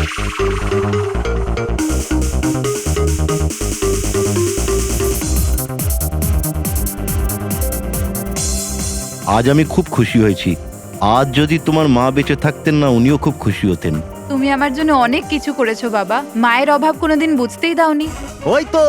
আজ আমি খুব খুশি হয়েছি। আজ যদি তোমার মা বেঁচে থাকতেন না, উনিও খুব খুশি হতেন। তুমি আমার জন্য অনেক কিছু করেছো বাবা, মায়ের অভাব কোনোদিন বুঝতেই দাওনি। ওই তো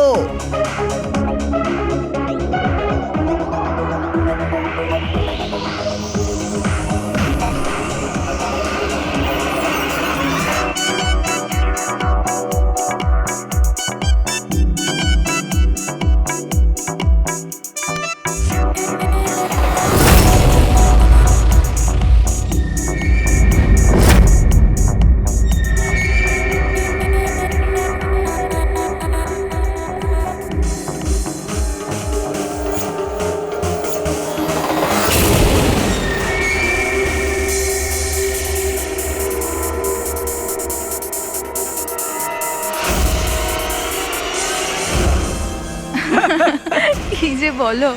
কি যে বলো।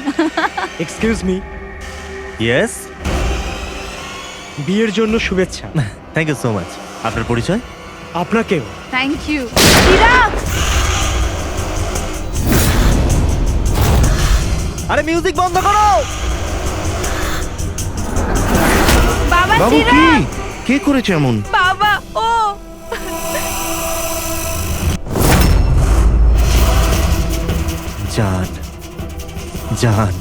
এক্সকিউজ মি, ইয়েস, বিয়ের জন্য শুভেচ্ছা। Thank you so much. আপনার পরিচয়? আপনাকেও। Thank you. চিরাগ, আরে মিউজিক বন্ধ করো। বাবা বাবু, কি চিরাগ, কে করেছে এমন? বাবা ও জান, জান,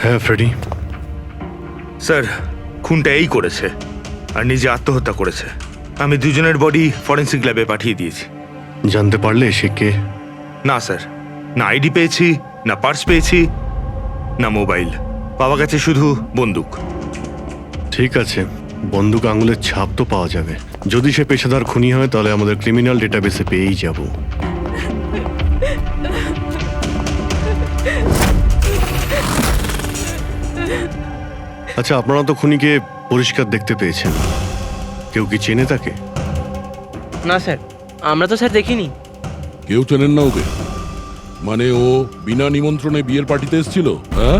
হ্যাঁ ফ্রেডি, স্যার, খুনটা এই করেছে আর নিজে আত্মহত্যা করেছে। আমি দুজনের বডি ফরেন্সিক ল্যাবে পাঠিয়ে দিয়েছি। জানতে পারলে সে কে? না স্যার, না আইডি পেয়েছি, না পার্স পেয়েছি, না মোবাইল। পাওয়া গেছে শুধু বন্দুক। ঠিক আছে, বন্দুক আঙুলের ছাপ তো পাওয়া যাবে। যদি সে পেশাদার খুনি হয় তাহলে আমাদের ক্রিমিনাল ডেটাবেসে পেয়েই যাব। আচ্ছা, আপনারা তো খুনিকে পরিষ্কার দেখতে পেয়েছেন, কেউ কি চেনে তাকে? না স্যার, আমরা তো স্যার দেখিনি। কেউ চেনেন না ওকে? মানে ও বিনা নিমন্ত্রণে বিয়ের পার্টিতে এসেছিল? হ্যাঁ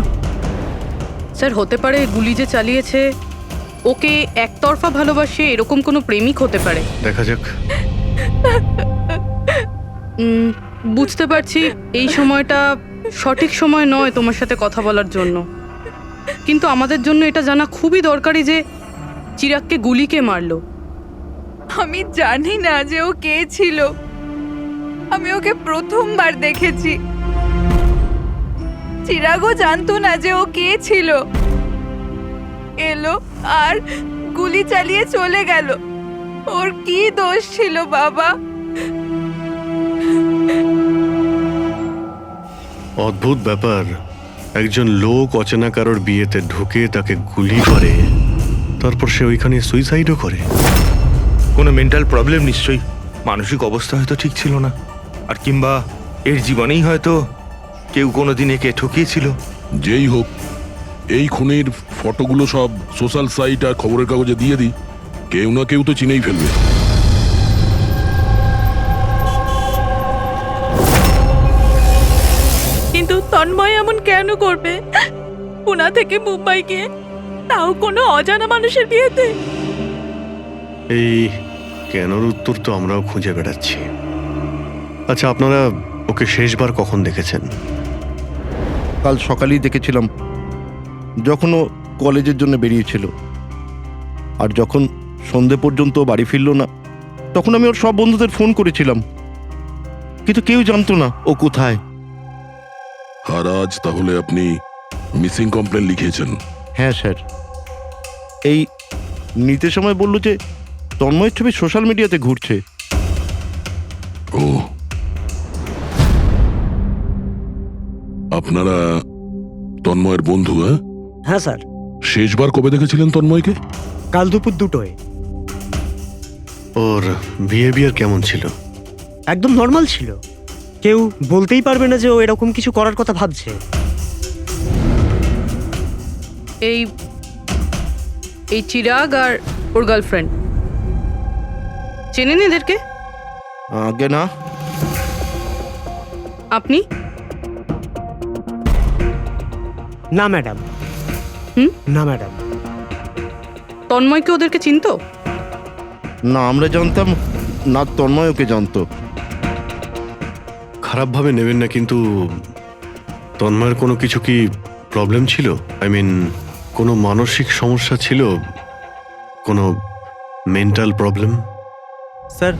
স্যার, হতে পারে গুলি যে চালিয়েছে ওকে একতরফা ভালোবাসে এরকম কোনো প্রেমিক হতে পারে। দেখা যাক। বুঝতে পারছি এই সময়টা সঠিক সময় নয় তোমার সাথে কথা বলার জন্য, কিন্তু আমাদের জন্য এটা জানা খুবই দরকারি যে চিরাগকে গুলি কে মারলো। আমি জানি না যে ও কে ছিল। আমি ওকে প্রথমবার দেখেছি। চিরাগও জানতো না যে ও কে ছিল। এলো আর গুলি চালিয়ে চলে গেল। ওর কি দোষ ছিল বাবা? অদ্ভুত ব্যাপার, একজন লোক অচেনা কারোর বিয়েতে ঢুকে তাকে গুলি করে, তারপর সে ওইখানে সুইসাইডও করে। কোনো মেন্টাল প্রবলেম নিশ্চয়ই। মানসিক অবস্থা হয়তো ঠিক ছিল না, আর কিংবা এর জীবনেই হয়তো কেউ কোনোদিন একে ঠকিয়েছিল। যেই হোক, এই খুনের ফটোগুলো সব সোশ্যাল সাইট আর খবরের কাগজে দিয়ে দিই, কেউ না কেউ তো চিনেই ফেলবে। কিন্তু তন্ময় এমন কেন করবে? পুনা থেকে মুম্বাই গিয়ে, তাও কোনো অজানা মানুষের বিয়েতে। এই কেনর উত্তর তো আমরাও খুঁজে বেড়াচ্ছি। আচ্ছা, আপনারা ওকে শেষবার কখন দেখেছেন? কাল সকালেই দেখেছিলাম, যখন ও কলেজের জন্য বেরিয়েছিল। আর যখন সন্ধে পর্যন্ত বাড়ি ফিরল না, তখন আমি ওর সব বন্ধুদের ফোন করেছিলাম, কিন্তু কেউ জানতো না ও কোথায়। আর আজ তাহলে আপনি মিসিং কমপ্লেন লিখিয়েছেন? হ্যাঁ স্যার, এই নিতে সময় বলল যে তন্ময়ের ছবি সোশ্যাল মিডিয়াতে ঘুরছে। ও, আপনারা তন্ময়ের বন্ধু? হ্যাঁ স্যার, শেষবার কবে দেখেছিলেন তন্ময়কে? কাল দুপুর 2টোয়। ওর বিহেভিয়ার কেমন ছিল? একদম নর্মাল ছিল। কেউ বলতেই পারবে না যে ও এরকম কিছু করার কথা ভাবছে। এই এই চিরাগ আর ওর গার্লফ্রেন্ড চেনেন এদেরকে? আগে না। আপনি? না ম্যাডাম। হুম? না ম্যাডাম। তন্ময়কে ওদেরকে চিনতো? না আমরা জানতাম না, তন্ময় ওকে জানতো। খারাপভাবে নেবেন না, কিন্তু তন্ময়ের কোনো কিছু কি প্রবলেম ছিল? আই মিন, কোনো মানসিক সমস্যা ছিল? কোনো মেন্টাল প্রবলেম? স্যার,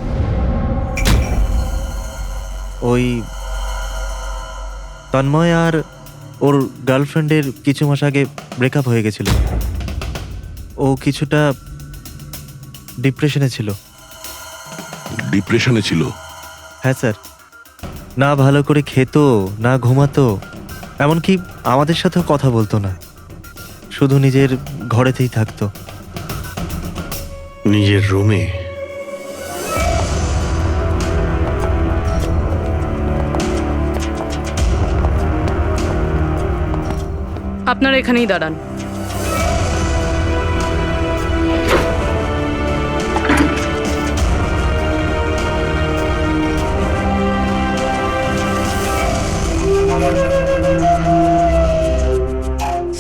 ওই তন্ময় আর ওর গার্লফ্রেন্ডের কিছু মাস আগে ব্রেকআপ হয়ে গেছিল। ও কিছুটা ডিপ্রেশনে ছিল। ডিপ্রেশনে ছিল? হ্যাঁ স্যার, না ভালো করে খেত, না ঘুমাতো, এমনকি আমাদের সাথেও কথা বলতো না, শুধু নিজের ঘরেতেই থাকতো। নিজের রুমে? আপনারা এখানেই দাঁড়ান।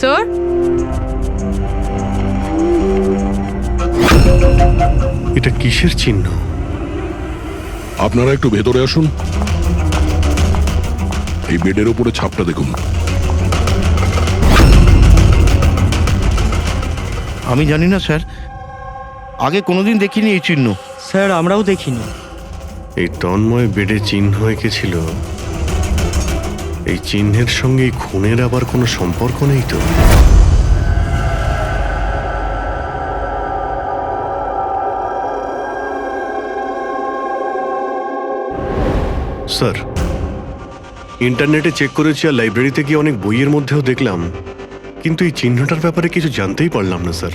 স্যার, এটা কিসের চিহ্ন? আপনারা একটু ভেতরে আসুন। এই বেডের উপরে ছাপটা দেখুন। আমি জানি না স্যার, আগে কোনোদিন দেখিনি এই চিহ্ন। স্যার আমরাও দেখিনি। এই তন্ময় বেডে চিহ্ন এঁকেছিল, এই চিহ্নের সঙ্গে এই খুনের আবার কোনো সম্পর্ক নেই তো? স্যার, ইন্টারনেটে চেক করেছি আর লাইব্রেরিতে গিয়ে অনেক বইয়ের মধ্যেও দেখলাম, কিন্তু এই চিহ্নটার ব্যাপারে কিছু জানতেই পারলাম না স্যার।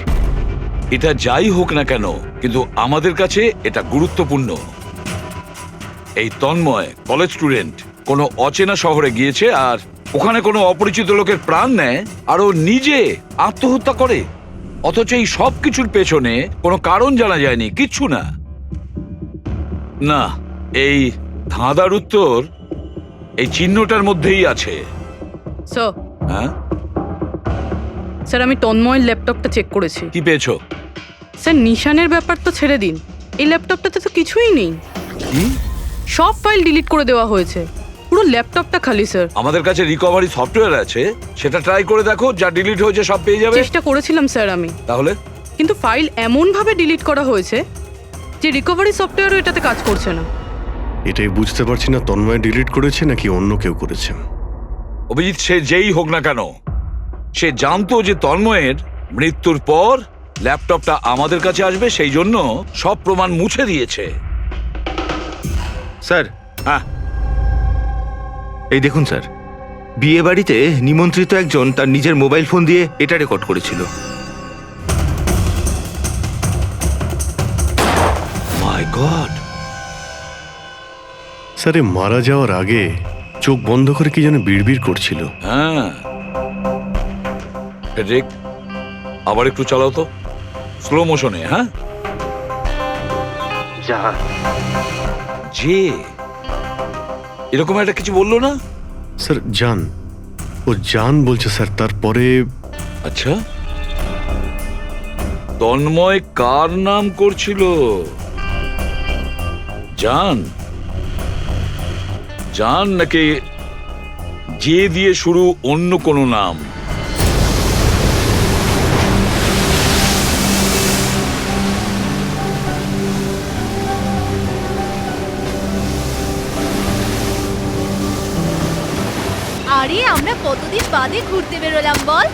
এটা যাই হোক না কেন, কিন্তু আমাদের কাছে এটা গুরুত্বপূর্ণ। এই তন্ময় কলেজ স্টুডেন্ট, কোনো অচেনা শহরে গিয়েছে আর ওখানে কোনো অপরিচিত লোকের প্রাণ নেয় আর ও নিজে আত্মহত্যা করে, অথচ এই সব কিছুর পেছনে কোনো কারণ জানা যায়নি, কিচ্ছু না। না, এই ধাঁধার উত্তর এই চিহ্নটার মধ্যেই আছে। স্যার, হ্যাঁ, স্যার আমি তন্ময়ের ল্যাপটপটা চেক করেছি। কি পেয়েছো? স্যার নিশানের ব্যাপার তো ছেড়ে দিন, এই ল্যাপটপটাতে তো কিছুই নেই। কি? সব ফাইল ডিলিট করে দেওয়া হয়েছে, পুরো ল্যাপটপটা খালি স্যার। আমাদের কাছে রিকভারি সফটওয়্যার আছে, সেটা ট্রাই করে দেখো, যা ডিলিট হয়েছে সব পেয়ে যাবে। চেষ্টা করেছিলাম স্যার আমি, তাহলে? কিন্তু ফাইল এমন ভাবে ডিলিট করা হয়েছে যে রিকভারি সফটওয়্যারও এটাতে কাজ করছে না। এটাই বুঝতে পারছি না, তন্ময় ডিলিট করেছে নাকি অন্য কেউ করেছে। অভিজিৎ, সে যেই হোক না কেন, সে জানতো যে তন্ময়ের মৃত্যুর পর ল্যাপটপটা আমাদের কাছে আসবে, সেই জন্য সব প্রমাণ মুছে দিয়েছে। স্যার, হ্যাঁ, এই দেখুন স্যার, বিয়ে বাড়িতে নিমন্ত্রিত একজন তার নিজের মোবাইল ফোন দিয়ে এটা রেকর্ড করেছিল। মাই গড। স্যার, এ মারা যাওয়ার আগে চোখ বন্ধ করে কি যেন বিড়বিড় করছিল। হ্যাঁ, ফেডরিক, আবার একটু চালাও তো, স্লো মোশনে। হ্যাঁ, যে এরকম একটা কিছু বললো না? স্যার জান, ও জান বলছে স্যার। তারপরে আচ্ছা, তন্ময় কার নাম করছিল? জান? জান নাকি যে দিয়ে শুরু অন্য কোনো নাম? আরে আমরা কতদিন বাদে ঘুরতে বেরোলাম বল।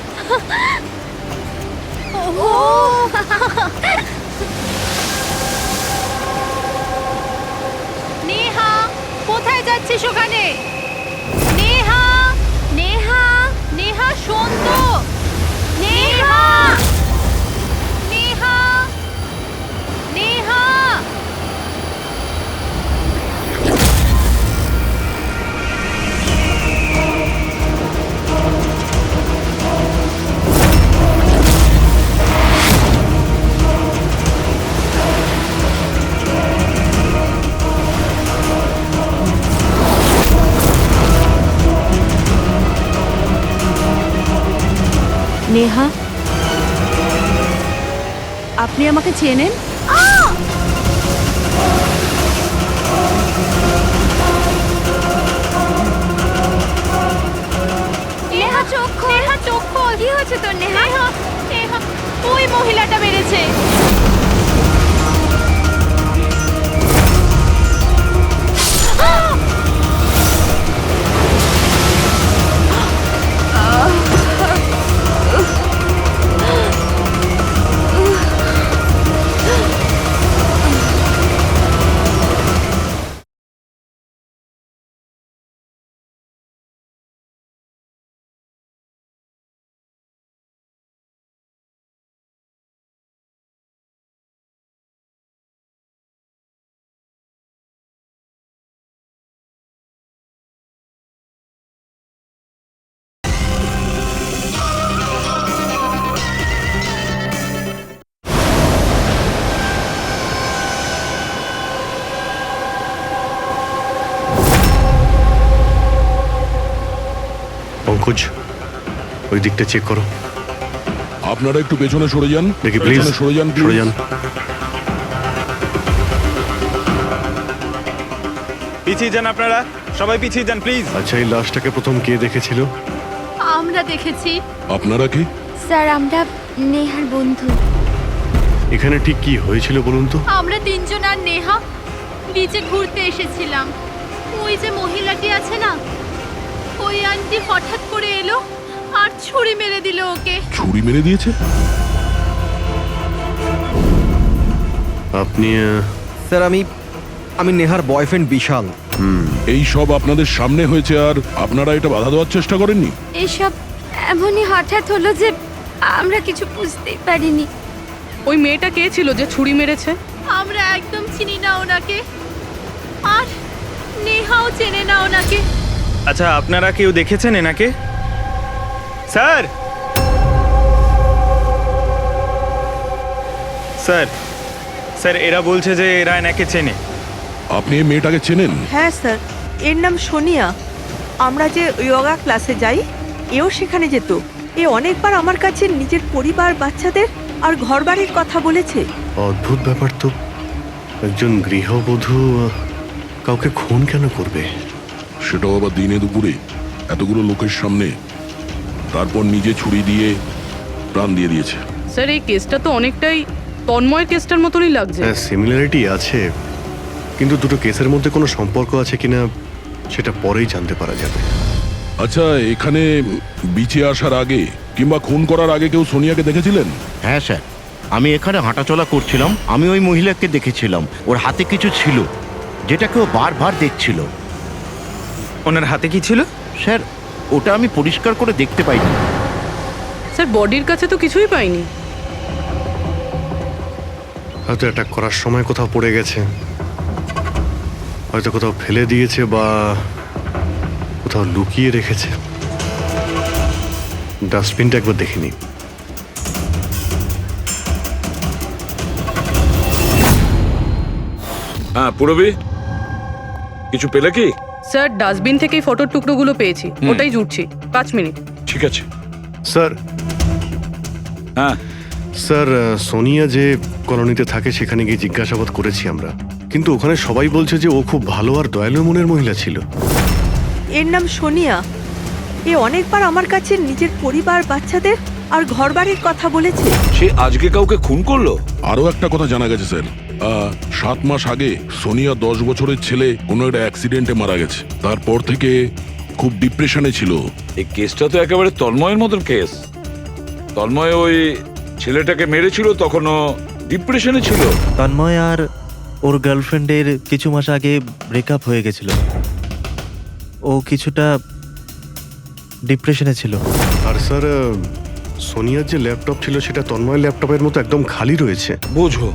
নেহা, কোথায় যাচ্ছিস ওখানে? নেহা, নেহা, নেহা শোন তো। নেহা, নেহা, নেহা, নেহা, আপনি আমাকে চেনেন? নেহা চোখ খোল, নেহা চোখ খোল। কি হয়েছে তোর নেহা? নেহা, ওই মহিলাটা মেরেছে। পঙ্কজ, ওই দিকটা চেক করো। আপনারা একটু পেছনে সরে যান, দেখি প্লিজ, পেছনে সরে যান, সরে যান। পিছিয়ে যান আপনারা, সবাই পিছিয়ে যান প্লিজ। আচ্ছা, এই লাশটাকে প্রথম কে দেখেছিল? আমরা দেখেছি আপনারা কি? স্যার, আমরা নেহার বন্ধু। এখানে ঠিক কি হয়েছিল বলুন তো? আমরা তিনজন আর নেহা বিচে ঘুরতে এসেছিলাম। ওই যে মহিলাটি আছে না, ওই আন্টি হঠাৎ করে এলো আর ছুরি মেরে দিল ওকে। ছুরি মেরে দিয়েছে? আপনি স্যার, আমি নেহার বয়ফ্রেন্ড বিশাল। এই সব আপনাদের সামনে হয়েছে আর আপনারা এটা বাধা দেওয়ার চেষ্টা করেননি? এইসব এমনই হঠাৎ হলো যে আমরা কিছু বুঝতেই পারিনি। ওই মেয়েটা কে ছিল যে ছুরি মেরেছে? আমরা একদম চিনি না ওনাকে, আর নেহাও চেনে না ওনাকে। আচ্ছা, আপনারা কেউ দেখেছেন এনাকে? স্যার, স্যার, স্যার, এরা বলছে যে এরা এনাকে চেনে। আপনি এই মেয়েটাকে চেনেন? হ্যাঁ স্যার, এর নাম সোনিয়া। আমরা যে যোগা ক্লাসে যাই, এও সেখানে যেত। এ অনেকবার আমার কাছে নিজের পরিবার, বাচ্চাদের আর ঘরবাড়ির কথা বলেছে। অদ্ভুত ব্যাপার তো। একজন গৃহবধূ কাউকে খুন কেন করবে? সেটাও আবার দিনে দুপুরে, এতগুলো লোকের সামনে। তারপর নিজে ছুরি দিয়ে প্রাণ দিয়ে দিয়েছে। স্যার, এই কেসটা তো অনেকটাই তন্ময়ের কেসটার মতনই লাগছে। হ্যাঁ, সিমিলারিটি আছে, কিন্তু দুটো কেসের মধ্যে কোনো সম্পর্ক আছে কিনা সেটা পরেই জানতে পারা যাবে। আচ্ছা, এখানে বিচে আসার আগে কিংবা খুন করার আগে কেউ সোনিয়াকে দেখেছিলেন? হ্যাঁ স্যার, আমি এখানে হাঁটাচলা করছিলাম, আমি ওই মহিলাকে দেখেছিলাম। ওর হাতে কিছু ছিল যেটা কেউ বারবার দেখছিল। ওনার হাতে কি ছিল? স্যার, ওটা আমি পরিষ্কার করে দেখতে পাইনি। স্যার, বডির কাছে তো কিছুই পাইনি। হয়তো অ্যাটাক করার সময় কোথাও পড়ে গেছে, হয়তো কোথাও ফেলে দিয়েছে বা কোথাও লুকিয়ে রেখেছে। ডাস্টবিনটা একবার দেখে নিই। হ্যাঁ পুরবি, কিছু পেলে কি? স্যার, ডাস্টবিন থেকেই ফটোর টুকরোগুলো পেয়েছি, ওটাই জুটছি। 5 মিনিট। ঠিক আছে স্যার। হ্যাঁ স্যার, সোনিয়া যে কলোনিতে থাকে সেখানে গিয়ে জিজ্ঞাসাবাদ করেছি আমরা, কিন্তু ওখানে সবাই বলছে যে ও খুব ভালো আর দয়ালু মনের মহিলা ছিল। এর নাম সোনিয়া। এ অনেকবার আমার কাছে নিজের পরিবার, বাচ্চাদের আর ঘরবাড়ির কথা বলেছে। সে আজকে কাউকে খুন করলো? আরো একটা কথা জানা গেছে স্যার, 7 মাস আগে সোনিয়া 10 বছরের ছেলে কোনো একটা অ্যাক্সিডেন্টে মারা গেছে। তারপর থেকে খুব ডিপ্রেশনে ছিল। এই কেসটা তো একেবারে তন্ময়ের মতন কেস। তন্ময় ওই ছেলেটাকে মেরেছিল, তখনও ডিপ্রেশনে ছিল। তন্ময় আর ওর গার্লফ্রেন্ডের কিছু মাস আগে ব্রেকআপ হয়ে গেছিল। ও কিছুটা ডিপ্রেশনে ছিল। আর স্যার, সোনিয়ার যে ল্যাপটপ ছিল সেটা তন্ময়ের ল্যাপটপের মতো একদম খালি রয়েছে। বোঝো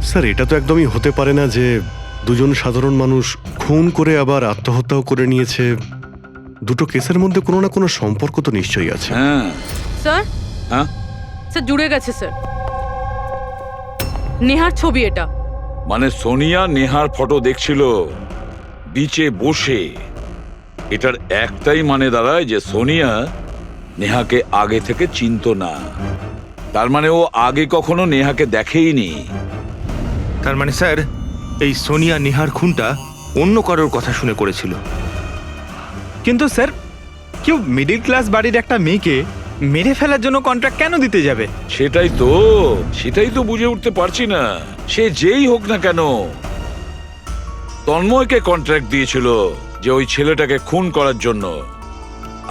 স্যার, এটা তো একদমই হতে পারে না যে দুজন সাধারণ মানুষ খুন করে আবার আত্মহত্যাও করে নিয়েছে। দুটো কেসের মধ্যে কোনো না কোনো সম্পর্ক তো নিশ্চয়ই আছে। হ্যাঁ। স্যার, হ্যাঁ স্যার, জুড়ে গেছে স্যার। নেহার ছবি এটা। মানে সোনিয়া নেহার ফটো দেখছিল বিচে বসে। এটার একটাই মানে দাঁড়ায় যে সোনিয়া নেহাকে আগে থেকে চিনতো না। তার মানে ও আগে কখনো নেহাকে দেখেইনি। তার মানে স্যার এই সোনিয়া নেহার খুনটা অন্য কারোর কথা শুনে করেছিল। কিন্তু স্যার কেউ মিডল ক্লাস বাড়ির একটা মেয়েকে মেরে ফেলার জন্য কন্ট্রাক্ট কেন দিতে যাবে? সেটাই তো বুঝে উঠতে পারছি না। সে যেই হোক না কেন তন্ময়কে কন্ট্রাক্ট দিয়েছিল যে ওই ছেলেটাকে খুন করার জন্য,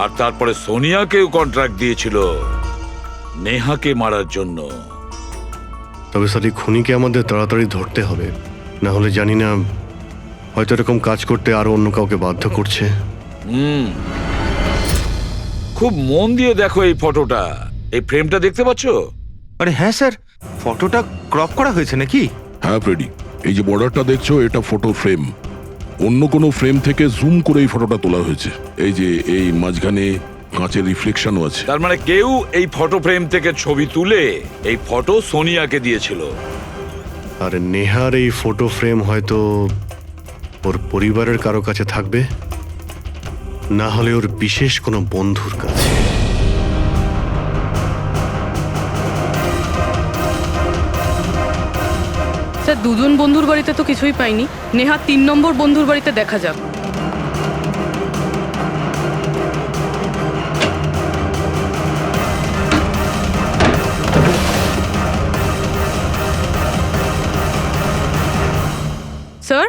আর তারপরে সোনিয়াকেও কন্ট্রাক্ট দিয়েছিল নেহাকে মারার জন্য। তবে স্যার এই খুনিকে আমাদের তাড়াতাড়ি ধরতে হবে, না হলে জানি না হয়তো এরকম কাজ করতে আরো অন্য কাউকে বাধ্য করছে। খুব মন দিয়ে দেখো এই ফটোটা, এই ফ্রেমটা দেখতে পাচ্ছো? আরে হ্যাঁ স্যার, ফটোটা ক্রপ করা হয়েছে নাকি? হ্যাঁ ফ্রেডি, এই যে বর্ডারটা দেখছো এটা ফটো ফ্রেম। অন্য কোনো ফ্রেম থেকে জুম করে এই ফটোটা তোলা হয়েছে। এই যে এই মাঝখানে কাঁচের রিফ্লেকশনও আছে। তার মানে কেউ এই ফটো ফ্রেম থেকে ছবি তুলে এই ফটো সোনিয়াকে দিয়েছিল। আর নেহার এই ফটো ফ্রেম হয়তো ওর পরিবারের কারো কাছে থাকবে, না হলে ওর বিশেষ কোনো বন্ধুর কাছে। স্যার দুজন বন্ধুর বাড়িতে তো কিছুই পাইনি, নেহা 3 নম্বর বন্ধুর বাড়িতে দেখা যাক। স্যার?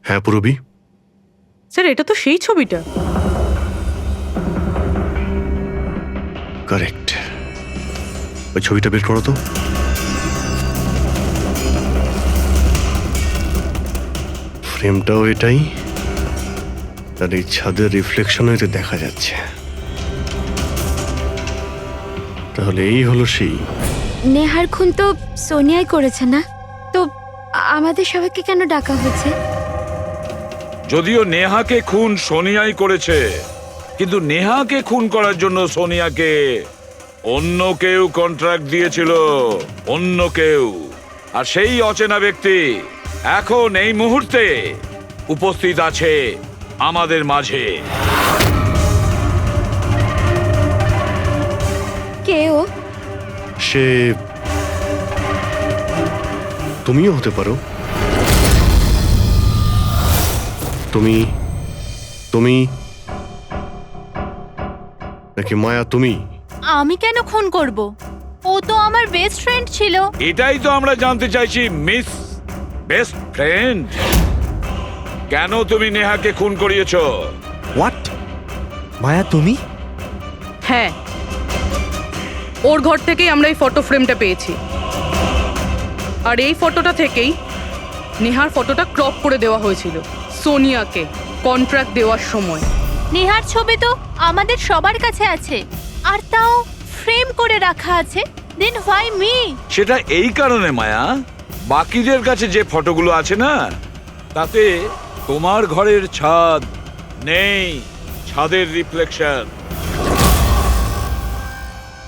হ্যাঁ পুরবি, স্যার এটা তো সেই ছবিটা। কারেক্ট। ওই ছবিটা বের করো তো। ফ্রেমটাও এটাই, আর এই ছাদের রিফ্লেকশনও এতে দেখা যাচ্ছে। তাহলে এই হলো সেই। নেহার খুন তো সোনিয়াই করেছে না? তো আমাদের সবাইকে কেন ডাকা হয়েছে? যদিও নেহাকে খুন সোনিয়াই করেছে, কিন্তু নেহাকে খুন করার জন্য সোনিয়াকে অন্য কেউ কন্ট্রাক্ট দিয়েছিল, অন্য কেউ। আর সেই অচেনা ব্যক্তি এখন এই মুহূর্তে উপস্থিত আছে আমাদের মাঝে। কেউ? সে তুমিও হতে পারো। তুমি তুমি নাকি মায়া তুমি? আমি কেন খুন করব? ও তো আমার বেস্ট ফ্রেন্ড ছিল। এটাই তো আমরা জানতে চাইছি মিস বেস্ট ফ্রেন্ড। কেন তুমি নেহাকে খুন করিয়েছো? হোয়াট? মায়া তুমি? হ্যাঁ, ওর ঘর থেকেই আমরা এই ফটো ফ্রেমটা পেয়েছি। আর এই ফটোটা থেকেই নেহার ফটোটা ক্রপ করে দেওয়া হয়েছিল সোনিয়াকে কন্ট্রাক্ট দেওয়ার সময়। নেহার ছবি তো আমাদের সবার কাছে আছে, আর তাও ফ্রেম করে রাখা আছে। Then why me? সেটা এই কারণে মায়া, বাকিদের কাছে যে ফটোগুলো আছে না, তাতে তোমার ঘরের ছাদ নেই, ছাদের রিফ্লেকশন।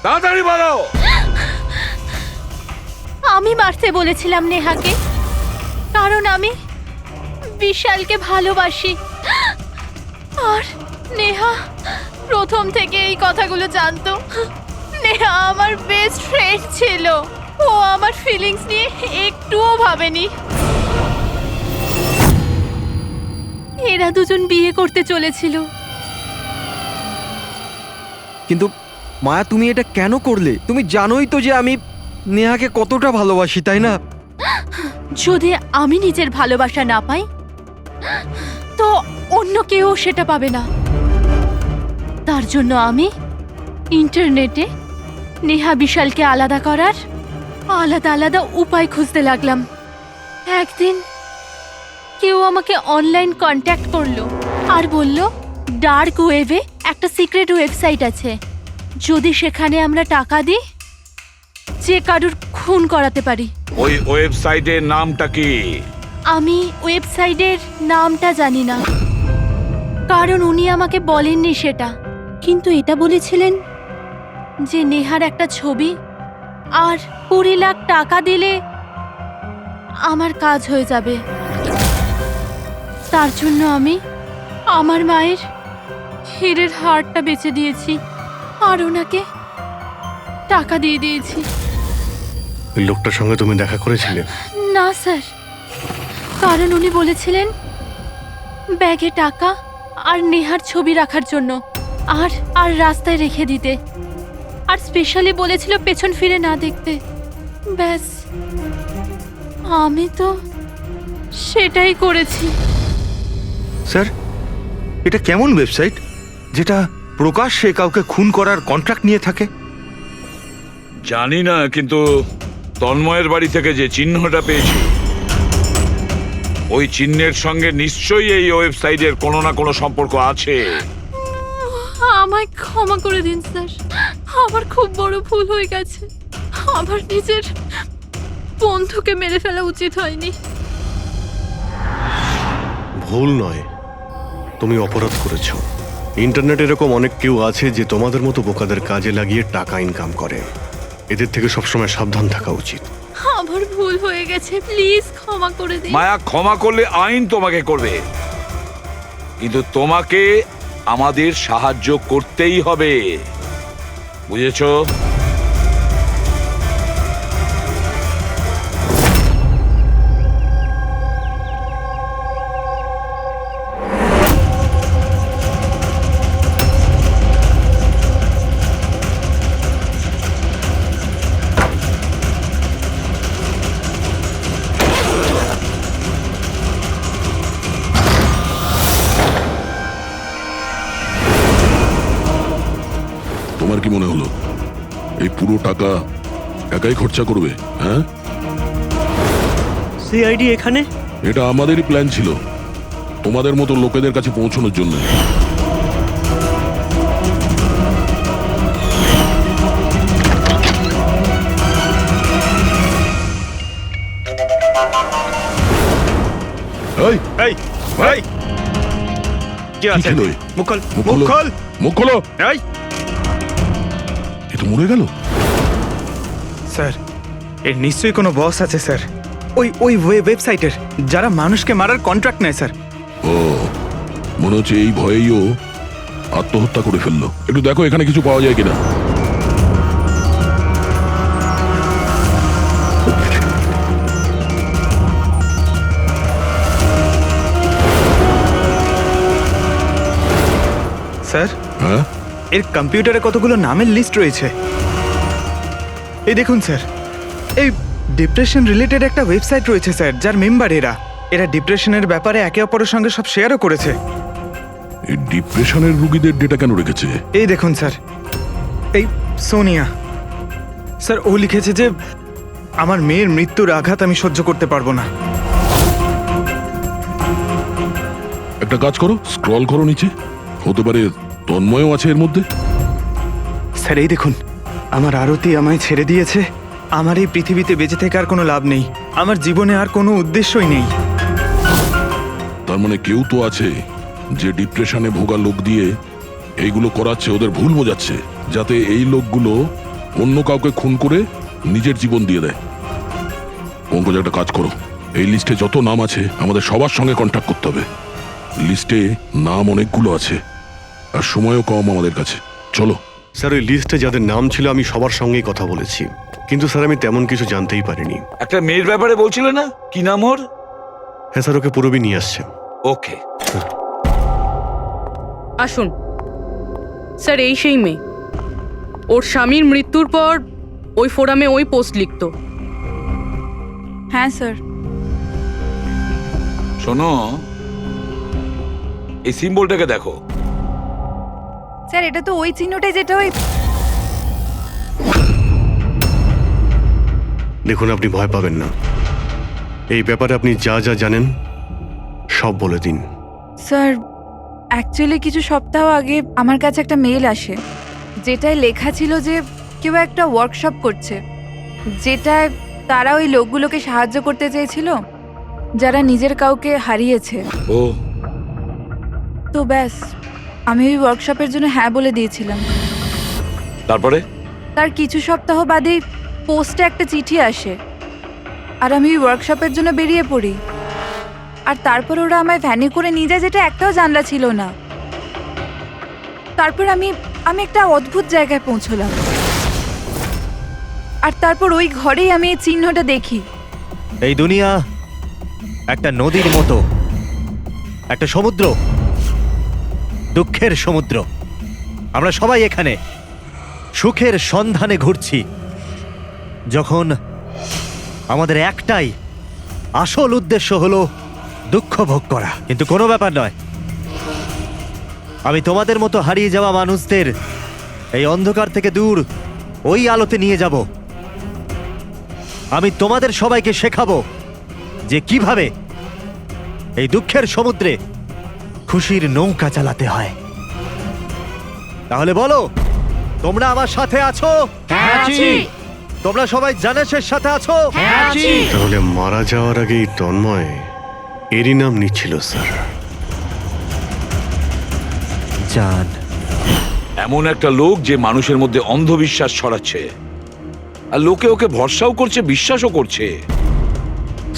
তাড়াতাড়ি বলো। আমি মারতে বলেছিলাম নেহাকে, কারণ আমি বিশালকে ভালোবাসি। আর নেহা প্রথম থেকে এই কথাগুলো জানতো। নেহা আমার বেস্ট ফ্রেন্ড ছিল, ও আমার ফিলিংস নিয়ে একটুও ভাবেনি। এরা দুজন বিয়ে করতে চলেছিল। কিন্তু মায়া তুমি এটা কেন করলে? তুমি জানোই তো যে আমি নেহাকে কতটা ভালোবাসি, তাই না? যদি আমি নিজের ভালোবাসা না পাই, তো অন্য কেউ সেটা পাবে না। তার জন্য আমি ইন্টারনেটে নেহা বিশালকে আলাদা করার আলাদা আলাদা উপায় খুঁজতে লাগলাম। একদিন কেউ আমাকে অনলাইন কন্ট্যাক্ট করলো আর বলল ডার্ক ওয়েবে একটা সিক্রেট ওয়েবসাইট আছে, যদি সেখানে আমরা টাকা দিই যে কারুর খুন করাতে পারি। ওই ওয়েবসাইটের নামটা কি? আমি ওয়েবসাইটের নামটা জানি না, কারণ উনি আমাকে বলেননি সেটা। কিন্তু এটা বলেছিলেন যে নেহার একটা ছবি আর 20 লাখ টাকা দিলে আমার কাজ হয়ে যাবে। তার জন্য আমি আমার মায়ের হীরের হারটা বেচে দিয়েছি আর ওনাকে টাকা দিয়ে দিয়েছি। ওই লোকটার সঙ্গে তুমি দেখা করেছিলে? না স্যার, কারণ উনি বলেছিলেন ব্যাগে টাকা আর নেহার ছবি রাখার জন্য, আর আর রাস্তায় রেখে দিতে, আর স্পেশালি বলেছিল পেছন ফিরে না দেখতে। ব্যাস, আমি তো সেটাই করেছি। স্যার, এটা কেমন ওয়েবসাইট যেটা প্রকাশ্যে কাউকে খুন করার কন্ট্রাক্ট নিয়ে থাকে? জানি না, কিন্তু তন্ময়ের বাড়ি থেকে যে চিহ্নটা পেয়েছি ওই চিহ্নের সঙ্গে নিশ্চয়ই এই ওয়েবসাইটের কোনো না কোনো সম্পর্ক আছে। আমায় ক্ষমা করে দিন স্যার, আমার খুব বড় ভুল হয়ে গেছে। আমার নিজের বন্ধুকে মেরে ফেলা উচিত হয়নি। ভুল নয়, তুমি অপরাধ করেছো। ইন্টারনেটে এরকম অনেক কেউ আছে যে তোমাদের মতো বোকাদের কাজে লাগিয়ে টাকা ইনকাম করে। এদের থেকে সবসময় সাবধান থাকা উচিত। আমার ভুল হয়ে গেছে, প্লিজ ক্ষমা করে দিন। মায়া, ক্ষমা করলে আইন তোমাকে করবে, কিন্তু তোমাকে আমাদের সাহায্য করতেই হবে, বুঝেছো? তোমার কি মনে হলো এই পুরো টাকা একাই খরচা করবে? হ্যাঁ, সিআইডি এখানে? এটা আমাদেরই প্ল্যান ছিল, তোমাদের মতো লোকেদের কাছে পৌঁছানোর জন্য। এই, এই এই কি আছে? ছিল এ? মুখ খোল, মুখ মুখ খোলো। খোল। মুখ খোলো। এই এ তো মরে গেল। স্যার, এর নিশ্চয়ই কোনো বস আছে স্যার, ওই ওয়েবসাইটের, যারা মানুষকে মারার কন্ট্রাক্ট নেয় স্যার। ও, মনে হচ্ছে এই ভয়েই ও আত্মহত্যা করে ফেললো। একটু দেখো এখানে কিছু পাওয়া যায় কিনা। স্যার, হ্যাঁ, এর কম্পিউটারে কতগুলো নামের লিস্ট রয়েছে। এই দেখুন স্যার, এই ডিপ্রেশন রিলেটেড একটা ওয়েবসাইট রয়েছে স্যার, যার মেম্বার এরা ডিপ্রেশনের ব্যাপারে একে অপরের সঙ্গে সব শেয়ারও করেছে। এই ডিপ্রেশনের রুগীদের ডেটা কেন রেখেছে? এই দেখুন স্যার, এই সোনিয়া স্যার, ও লিখেছে যে আমার মেয়ের মৃত্যুর আঘাত আমি সহ্য করতে পারবো না। একটা কাজ করো, স্ক্রল করো নিচে, হতে পারে তন্ময়ও আছে এর মধ্যে। স্যার, এই দেখুন, আমার আরতি আমায় ছেড়ে দিয়েছে, আমার এই পৃথিবীতে বেঁচে থেকে আর কোনো লাভ নেই, আমার জীবনে আর কোনো উদ্দেশ্যই নেই। তার মানে কেউ তো আছে যে ডিপ্রেশনে ভোগা লোক দিয়ে এইগুলো করাচ্ছে, ওদের ভুল বোঝাচ্ছে, যাতে এই লোকগুলো অন্য কাউকে খুন করে নিজের জীবন দিয়ে দেয়। পঙ্কজ, একটা কাজ করো, এই লিস্টে যত নাম আছে আমাদের সবার সঙ্গে কন্ট্যাক্ট করতে হবে। লিস্টে নাম অনেকগুলো আছে আর সময়ও কম আমাদের কাছে। চলো। স্যার, ওই লিস্টে যাদের নাম ছিল আমি সবার সঙ্গেই কথা বলেছি, কিন্তু স্যার আমি তেমন কিছু জানতেই পারিনি। একটা মেয়ের ব্যাপারে বলছিলে না, কি নাম ওর? হ্যাঁ স্যার, ওকে পুরবি নিয়ে আসছে। ওকে, আসুন স্যার, এই সেই মেয়ে, ওর স্বামীর মৃত্যুর পর ওই ফোরামে ওই পোস্ট লিখতো। হ্যাঁ স্যার। শোনো, এই সিম্বলটাকে দেখো। স্যার, এটা তো ওই চিহ্নটাই যেটা ওই। দেখুন, আপনি ভয় পাবেন না, এই ব্যাপারে আপনি যা যা জানেন সব বলে দিন। স্যার, অ্যাকচুয়ালি কিছু সপ্তাহ আগে আমার কাছে একটা মেল আসে, যেটায় লেখা ছিল যে কেউ একটা ওয়ার্কশপ করছে, যেটায় তারা ওই লোকগুলোকে সাহায্য করতে চেয়েছিল যারা নিজের কাউকে হারিয়েছে। ও, তো ব্যাস, আমি ওই ওয়ার্কশপের জন্য হ্যাঁ বলে দিয়েছিলাম। তারপরে? তার কিছু সপ্তাহ বাদেই পোস্টে একটা চিঠি আসে, আর আমি ওই ওয়ার্কশপের জন্য বেরিয়ে পড়ি। আর তারপর ওরা আমায় ভ্যানে করে নিয়ে যায়, যেটা একটাও জানলা ছিল না। তারপর আমি একটা অদ্ভুত জায়গায় পৌঁছলাম, আর তারপর ওই ঘরেই আমি এই চিহ্নটা দেখি। এই দুনিয়া একটা নদীর মতো, একটা সমুদ্র, দুঃখের সমুদ্র। আমরা সবাই এখানে সুখের সন্ধানে ঘুরছি, যখন আমাদের একটাই আসল উদ্দেশ্য হলো দুঃখ ভোগ করা। কিন্তু কোনো ব্যাপার নয়, আমি তোমাদের মতো হারিয়ে যাওয়া মানুষদের এই অন্ধকার থেকে দূর ওই আলোতে নিয়ে যাব। আমি তোমাদের সবাইকে শেখাবো যে কিভাবে এই দুঃখের সমুদ্রে খুশির নৌকা চালাতে হয়। তাহলে বলো, তোমরা আমার সাথে আছো? তোমরা সবাই জানেশের সাথে আছো? তাহলে মারা যাওয়ার আগেই তন্ময় এরই নাম নিচ্ছিল স্যার। জান এমন একটা লোক যে মানুষের মধ্যে অন্ধবিশ্বাস ছড়াচ্ছে, আর লোকে ওকে ভরসাও করছে, বিশ্বাসও করছে।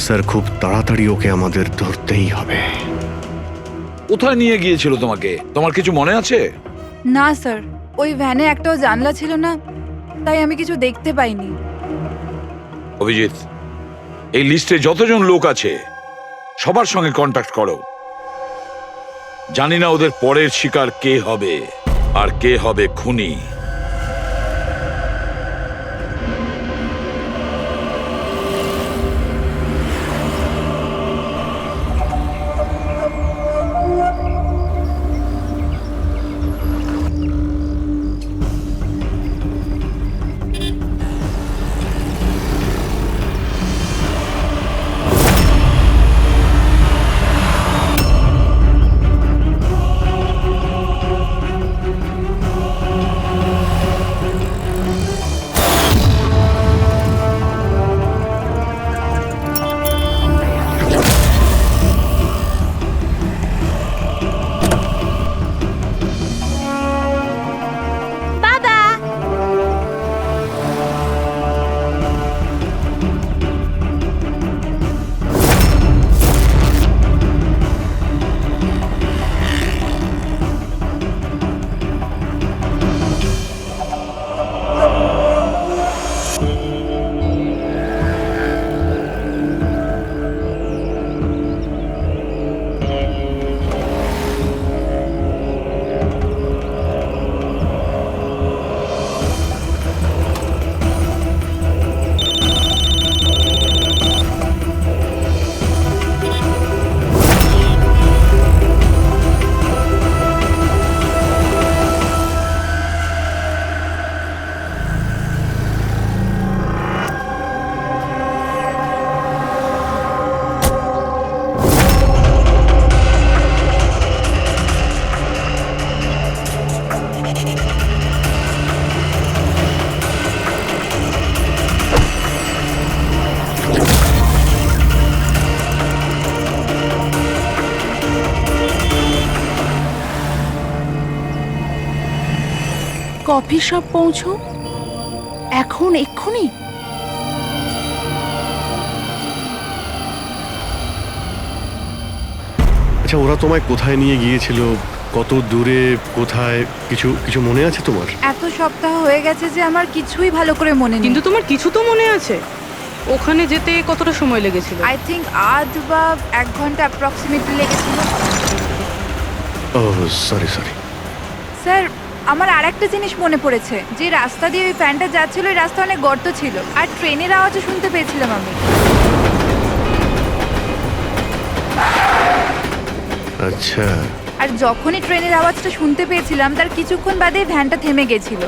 স্যার খুব তাড়াতাড়ি ওকে আমাদের ধরতেই হবে। কোথায় নিয়ে গিয়েছিল তোমাকে? তোমার কিছু মনে আছে? না স্যার, ওই ভ্যানে একটাও জানলা ছিল না, তাই আমি কিছু দেখতে পাইনি। অভিজিৎ, এই লিস্টে যতজন লোক আছে সবার সঙ্গে কন্ট্যাক্ট করো। জানি না ওদের পরের শিকার কে হবে আর কে হবে খুনি। কফি শপ পৌঁছো এখন, এক্ষুনি। আচ্ছা, ওরা তোমায় কোথায় নিয়ে গিয়েছিল, কত দূরে, কোথায়, কিছু কিছু মনে আছে তোমার? এত সপ্তাহ হয়ে গেছে যে আমার কিছুই ভালো করে মনে নেই। কিন্তু তোমার কিছু তো মনে আছে? ওখানে যেতে কতটা সময় লেগেছিল? আই থিঙ্ক আধ বা 1 ঘন্টা অ্যাপ্রক্সিমেটলি লেগেছিল। ও সরি। স্যার, আমার আরেকটা জিনিস মনে পড়েছে, যে রাস্তা দিয়ে ওই ফ্যানটা যাচ্ছিল ওই রাস্তা অনেক গর্ত ছিল, আর ট্রেনের আওয়াজও শুনতে পেয়েছিলাম আমি। আচ্ছা, আর যখনই ট্রেনের আওয়াজটা শুনতে পেয়েছিলাম তার কিছুক্ষণ বাদেই ভ্যানটা থেমে গেছিল।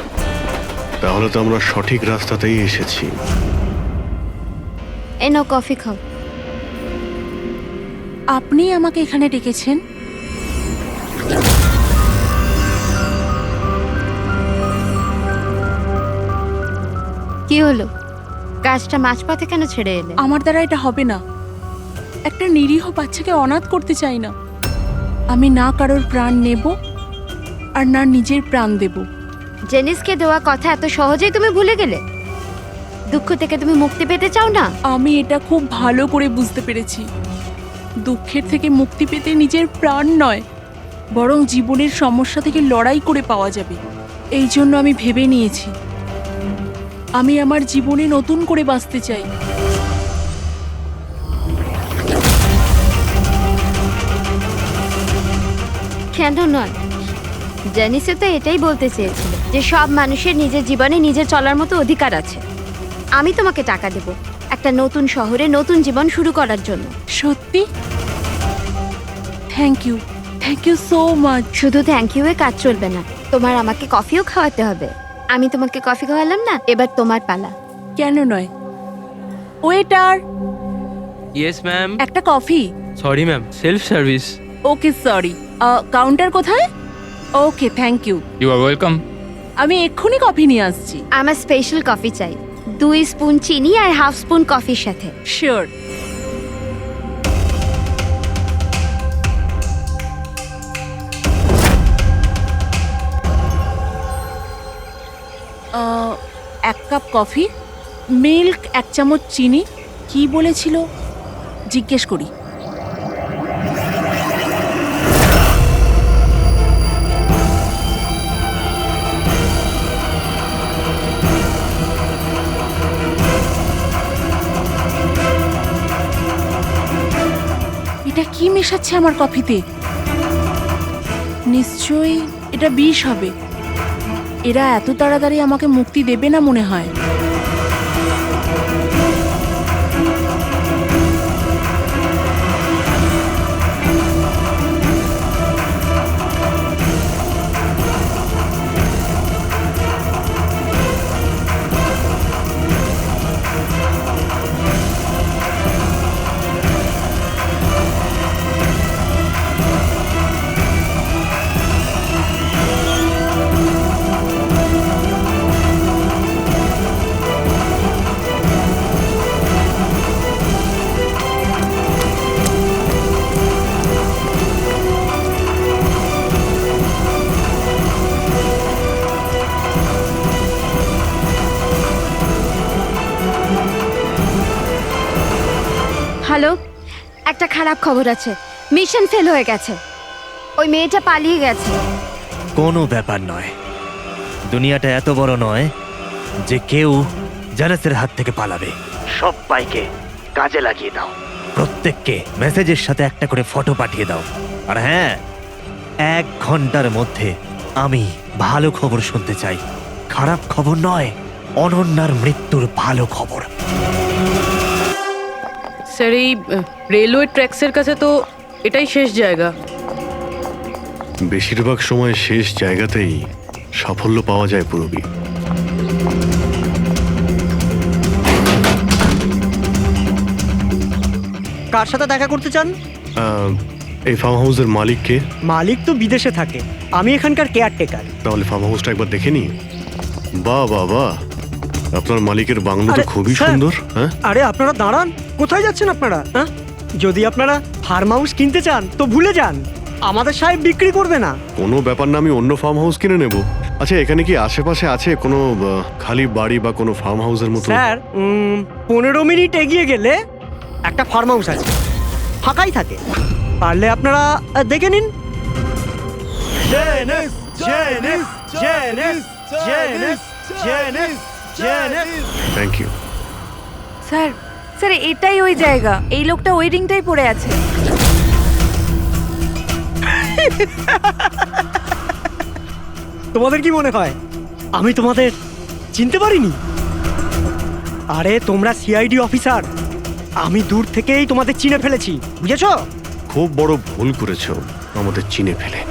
তাহলে তো আমরা সঠিক রাস্তাতেই এসেছি। এনো কফি খাও। আপনি আমাকে এখানে ডেকেছেন? কি হলো? কাজটা মাঝপথে কেন ছেড়ে এলে? আমার দ্বারা এটা হবে না। একটা নিরীহ বাচ্চাকে অনাথ করতে চাই না। আমি না কারোর প্রাণ নেব আর না নিজের প্রাণ দেব। জেনিসকে দেওয়া কথা এত সহজেই তুমি ভুলে গেলে? দুঃখ থেকে তুমি মুক্তি পেতে চাও না? আমি এটা খুব ভালো করে বুঝতে পেরেছি। দুঃখের থেকে মুক্তি পেতে নিজের প্রাণ নয়, বরং জীবনের সমস্যা থেকে লড়াই করে পাওয়া যাবে। এই জন্য আমি ভেবে নিয়েছি আমি আমার জীবনে নতুন করে বাঁচতে চাই। কেন নয়, জেনিসে তো এটাই বলতে চেয়েছিল যে সব মানুষের নিজের জীবনে নিজে চলার মতো অধিকার আছে। আমি তোমাকে টাকা দেব একটা নতুন শহরে নতুন জীবন শুরু করার জন্য। সত্যি? Thank you so much. শুধু থ্যাংক ইউ এ কাজ চলবে না, তোমার আমাকে কফিও খাওয়াতে হবে। আমি তোমাকে কফি খাওয়ালাম না, এবার তোমার পালা। কেন নয়। Waiter, yes ma'am. একটা coffee. Sorry ma'am, self service. Okay sorry, counter কোথায়? Okay thank you. You are welcome. আমি এক্ষুনি কফি নিয়ে আসছি। আমার স্পেশাল কফি চাই, 2 স্পুন চিনি আর হাফ স্পুন কফির সাথে। শিওর। এক কাপ কফি, মিল্ক 1 চামচ চিনি। কি বলেছিল জিজ্ঞেস করি। এটা কি মেশাচ্ছে আমার কফিতে? নিশ্চয়ই এটা বিষ হবে। এরা এত তাড়াতাড়ি আমাকে মুক্তি দেবে না মনে হয়। হ্যালো, একটা খারাপ খবর আছে। মিশন ফেল হয়ে গেছে। ওই মেয়েটা পালিয়ে গেছে। কোনো ব্যাপার নয়, দুনিয়াটা এত বড় নয় যে কেউ জানাসের হাত থেকে পালাবে। সবাইকে কাজে লাগিয়ে দাও, প্রত্যেককে মেসেজের সাথে একটা করে ফটো পাঠিয়ে দাও। আর হ্যাঁ, 1 ঘন্টার মধ্যে আমি ভালো খবর শুনতে চাই। খারাপ খবর নয়, অনন্যার মৃত্যুর ভালো খবর। স্যার, এই রেলওয়ে ট্র্যাক্সের কাছে তো এটাই শেষ জায়গা। বেশিরভাগ সময় শেষ জায়গাতেই সাফল্য পাওয়া যায় পুরবী। কার সাথে দেখা করতে চান? এই ফার্ম হাউসের মালিককে। মালিক তো বিদেশে থাকে, আমি এখানকার কেয়ারটেকার। তাহলে ফার্ম হাউসটা একবার দেখে নি। বাহ বাহ বাহ, আপনার মালিকের বাংলো তো আরে, খুবই স্যার। সুন্দর। হ্যাঁ, আরে আপনারা দাঁড়ান, কোথায় যাচ্ছেন আপনারা? হ্যাঁ, যদি আপনারা ফার্ম হাউস কিনতে চান তো ভুলে যান, আমাদের সাহেব বিক্রি করবে না। কোনো ব্যাপার না, আমি অন্য ফার্ম হাউস কিনে নেব। আচ্ছা, এখানে কি আশেপাশে আছে কোনো খালি বাড়ি বা কোনো ফার্ম হাউসের মতো? স্যার 15 মিনিট এগিয়ে গেলে একটা ফার্ম হাউস আছে, ফাঁকাই থাকে। পারলে আপনারা দেখে নিন। Thank you. স্যার, স্যার এটাই ওই জায়গা। এই লোকটা ওই রিংটাই পড়ে আছে। তোমাদের কি মনে হয় আমি তোমাদের চিনতে পারিনি? আরে তোমরা সিআইডি অফিসার, আমি দূর থেকেই তোমাদের চিনে ফেলেছি, বুঝেছো? খুব বড় ভুল করেছো আমাদের চিনে ফেলে।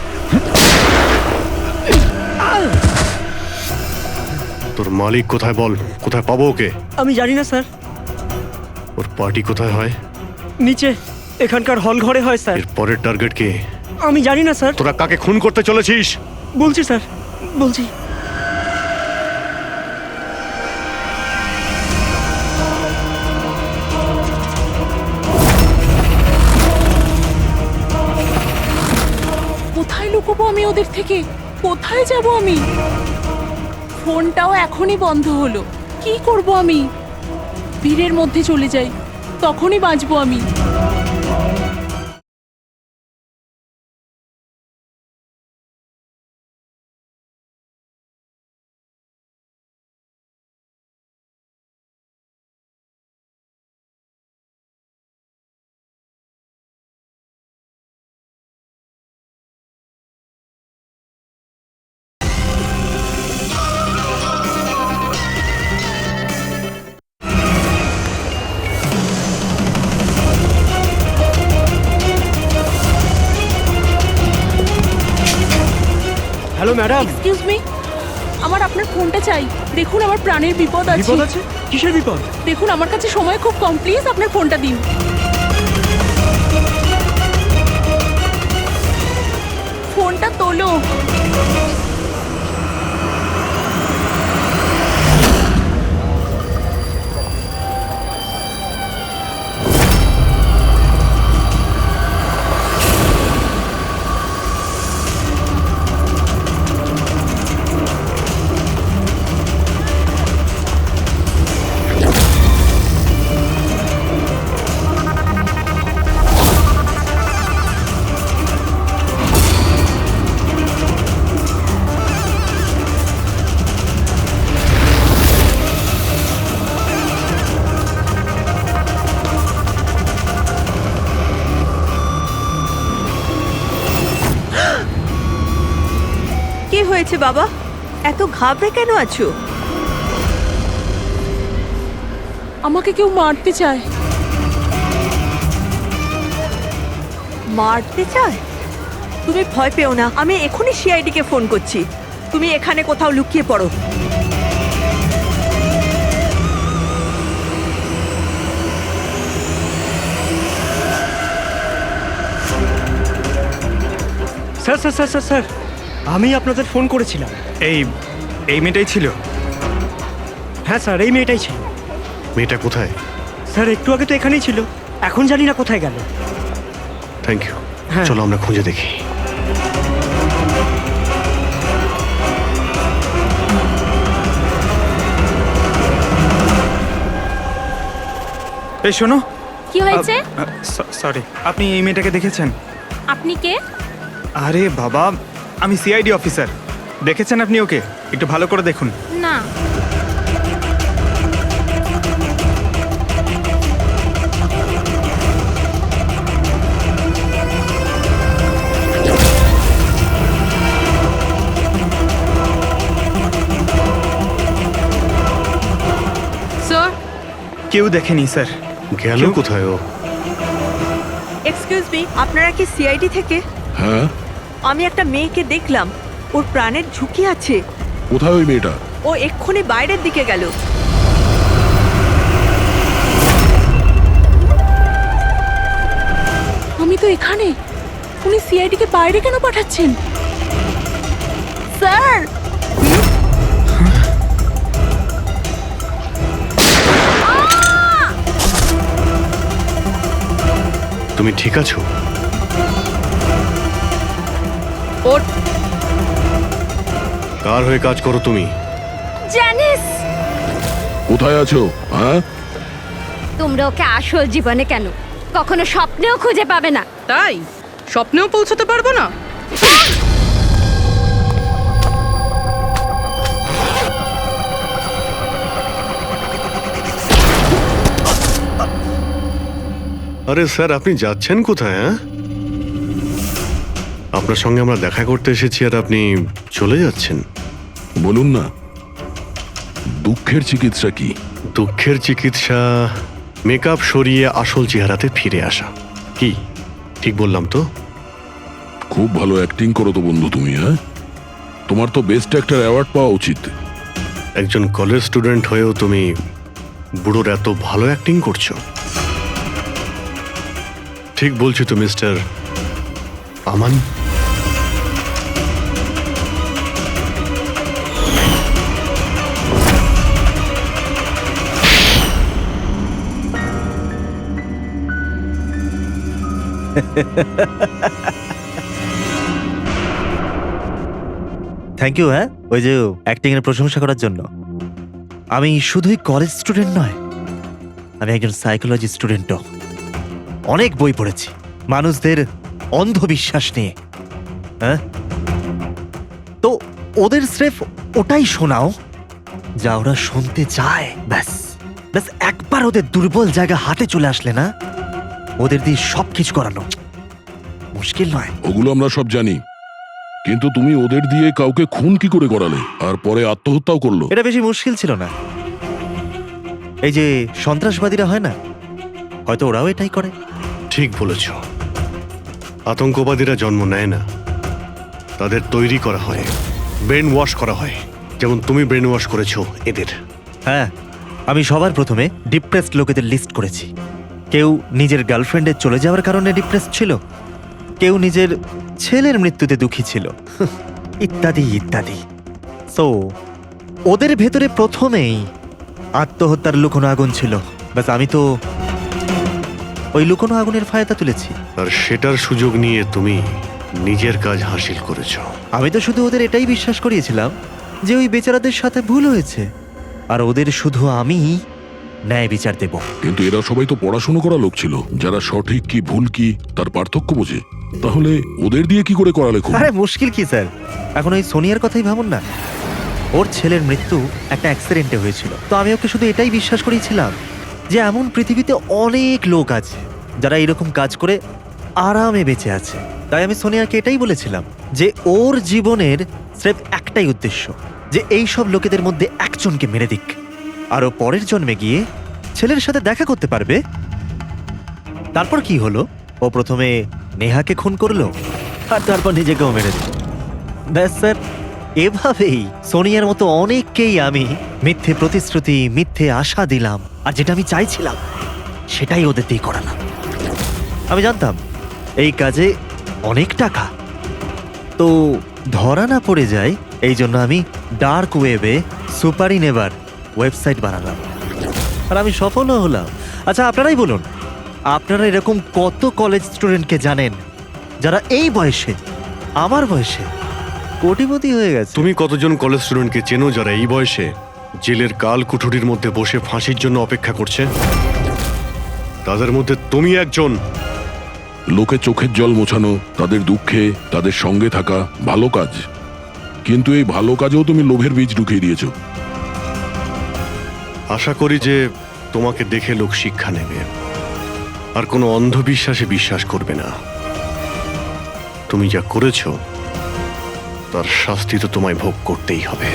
তোর মালিক কোথায় বল, কোথায় পাবো ওকে? আমি জানি না স্যার। ওর পার্টি কোথায় হয়? নিচে এখানকার হল ঘরে হয় স্যার। এর পরের টার্গেট কে? আমি জানি না স্যার। তোরা কাকে খুন করতে চলেছিস? বলছি স্যার, বলছি। কোথায় লুকোবো আমি ওদের থেকে? কোথায় যাব আমি? ফোনটাও এখনই বন্ধ হলো। কি করব আমি? ভিড়ের মধ্যে চলে যাই, তখনই বাঁচবো আমি। ম্যাডাম। এক্সকিউজ মি, আমার আপনার ফোনটা চাই। দেখুন আমার প্রাণের বিপদ আছে। বিপদ আছে? কিসের বিপদ? দেখুন আমার কাছে সময় খুব কম, প্লিজ আপনার ফোনটা দিন। ফোনটা তোলো। কি হয়েছে বাবা, এত ঘাবড়ে কেন আছো? আমাকে কেউ মারতে চায়। মারতে চায়? তুমি ভয় পেও না, আমি এখনই সিআইডি কে ফোন করছি। তুমি এখানে কোথাও লুকিয়ে পড়ো। Sir sir sir sir sir, আমি আপনাদের ফোন করেছিলাম। এই মেয়েটাই ছিল। হ্যাঁ স্যার, এই মেয়েটাই ছিল। মেয়েটা কোথায়? স্যার একটু আগে তো এখানেই ছিল, এখন জানি না কোথায় গেল। Thank you. হ্যাঁ। চলো আমরা খুঁজে দেখি। এই শোনো। কি হয়েছে? সরি, আপনি এই মেয়েটাকে দেখেছেন? আপনি কে? আরে বাবা, আমি সিআইডি অফিসার। দেখেছেন আপনি ওকে? একটু ভালো করে দেখুন। না। স্যার, কেউ দেখেনি স্যার। গেল কোথায় ও? এক্সকিউজ মি, আপনারা কি সিআইডি থেকে? হ্যাঁ, আমি একটা মেয়েকে দেখলাম, ওর প্রাণের ঝুঁকি আছে। কোথায় ওই মেয়েটা? ও এক্ষুনি বাইরের দিকে গেল। আমি তো এখানে। উনি সিআইডি কে বাইরে কেন পাঠাচ্ছেন? স্যার, তুমি ঠিক আছো? ওর কার হয়ে কাজ করো তুমি? জানিস কোথায় আছো? হ্যাঁ, তোমরা ওকে আসল জীবনে কেন কখনো স্বপ্নেও খুঁজে পাবে না। তাই স্বপ্নেও পৌঁছতে পারবো না? আরে স্যার, আপনি যাচ্ছেন কোথায়? হ্যাঁ, আপনার সঙ্গে আমরা দেখা করতে এসেছি আর আপনি চলে যাচ্ছেন। বলুন না, দুঃখের চিকিৎসা কি? দুঃখের চিকিৎসা মেকআপ সরিয়ে আসল চেহারাতে ফিরে আসা। কি ঠিক বললাম তো? খুব ভালো অ্যাক্টিং করো তো বন্ধু তুমি। হ্যাঁ, তোমার তো বেস্ট অ্যাক্টর অ্যাওয়ার্ড পাওয়া উচিত। একজন কলেজ স্টুডেন্ট হয়েও তুমি বুড়োর এত ভালো অ্যাক্টিং করছো। ঠিক বলছি তো মিস্টার আমান? Thank you. হ্যাঁ, ওই যে অ্যাক্টিং এর প্রশংসা করার জন্য। আমি শুধুই কলেজ স্টুডেন্ট নয়, আমি একজন সাইকোলজি স্টুডেন্টও। অনেক বই পড়েছি মানুষদের অন্ধবিশ্বাস নিয়ে। হ্যাঁ, তো ওদের স্রেফ ওটাই শোনাও যা ওরা শুনতে চায়। ব্যাস ব্যাস, একবার ওদের দুর্বল জায়গা হাতে চলে আসলে না, ওদের দিয়ে সবকিছু করানো মুশকিল নয়। ওগুলো আমরা সব জানি, কিন্তু তুমি ওদের দিয়ে কাউকে খুন কি করে করালে আর পরে আত্মহত্যাও করলো? এটা বেশি মুশকিল ছিল না। এই যে সন্ত্রাসবাদীরা হয় না, হয়তো ওরাও এটাই করে। ঠিক বলেছ। আতঙ্কবাদীরা জন্ম নেয় না, তাদের তৈরি করা হয়। ব্রেন ওয়াশ করা হয়, যেমন তুমি ব্রেন ওয়াশ করেছো এদের। হ্যাঁ, আমি সবার প্রথমে ডিপ্রেসড লোকেদের লিস্ট করেছি। কেউ নিজের গার্লফ্রেন্ডের চলে যাওয়ার কারণে ডিপ্রেসড ছিল, কেউ নিজের ছেলের মৃত্যুতে দুঃখী ছিল, ইত্যাদি ইত্যাদি। সো ওদের ভেতরে প্রথমেই আত্মহত্যার লুকোনো আগুন ছিল। ব্যাস, আমি তো ওই লুকোনো আগুনের ফায়দা তুলেছি। আর সেটার সুযোগ নিয়ে তুমি নিজের কাজ হাসিল করেছো। আমি তো শুধু ওদের এটাই বিশ্বাস করিয়েছিলাম যে ওই বেচারাদের সাথে ভুল হয়েছে, আর ওদের শুধু আমি ন্যায় বিচার দেব। কিন্তু এরা সবাই তো পড়াশুনো করা লোক ছিল, যারা সঠিক কি ভুল কি তার পার্থক্য বোঝে। তাহলে ওদের দিয়ে কি করে করালে খুব? আরে মুশকিল কি স্যার, এখন ওই সোনিয়ার কথাই ভাবুন না। ওর ছেলের মৃত্যু একটা অ্যাক্সিডেন্টে হয়েছিল, তো আমি ওকে শুধু এটাই বিশ্বাস করেছিলাম যে এমন পৃথিবীতে অনেক লোক আছে যারা এরকম কাজ করে আরামে বেঁচে আছে। তাই আমি সোনিয়াকে এটাই বলেছিলাম যে ওর জীবনের স্রেফ একটাই উদ্দেশ্য, যে এই সব লোকেদের মধ্যে একজনকে মেরে দিক, আর ও পরের জন্মে গিয়ে ছেলের সাথে দেখা করতে পারবে। তারপর কি হলো, ও প্রথমে নেহাকে খুন করলো আর তারপর নিজেকেও মেরে দিল। ব্যাস স্যার, এভাবেই সোনিয়ার মতো অনেককেই আমি মিথ্যে প্রতিশ্রুতি, মিথ্যে আশা দিলাম, আর যেটা আমি চাইছিলাম সেটাই ওদের দিয়ে করালাম। আমি জানতাম এই কাজে অনেক টাকা, তো ধরা না পড়ে যায়, এই জন্য আমি ডার্ক ওয়েবে সুপারি নেভার ওয়েবসাইট বানালাম, আর আমি সফলও হলাম। আচ্ছা, আপনারাই বলুন, আপনারা এরকম কত কলেজ স্টুডেন্টকে জানেন যারা এই বয়সে, আমার বয়সে, কোটিপতি হয়ে গেছে? তুমি কতজন কলেজ স্টুডেন্টকে চেনো যারা এই বয়সে জেলের কাল কুঠুরির মধ্যে বসে ফাঁসির জন্য অপেক্ষা করছে? তাদের মধ্যে তুমি একজন। লোকে চোখের জল মোছানো, তাদের দুঃখে তাদের সঙ্গে থাকা ভালো কাজ, কিন্তু এই ভালো কাজেও তুমি লোভের বীজ ঢুকিয়ে দিয়েছো। আশা করি যে তোমাকে দেখে লোক শিক্ষা নেবে আর কোনো অন্ধবিশ্বাসে বিশ্বাস করবে না। তুমি যা করেছো তার শাস্তি তো তোমায় ভোগ করতেই হবে।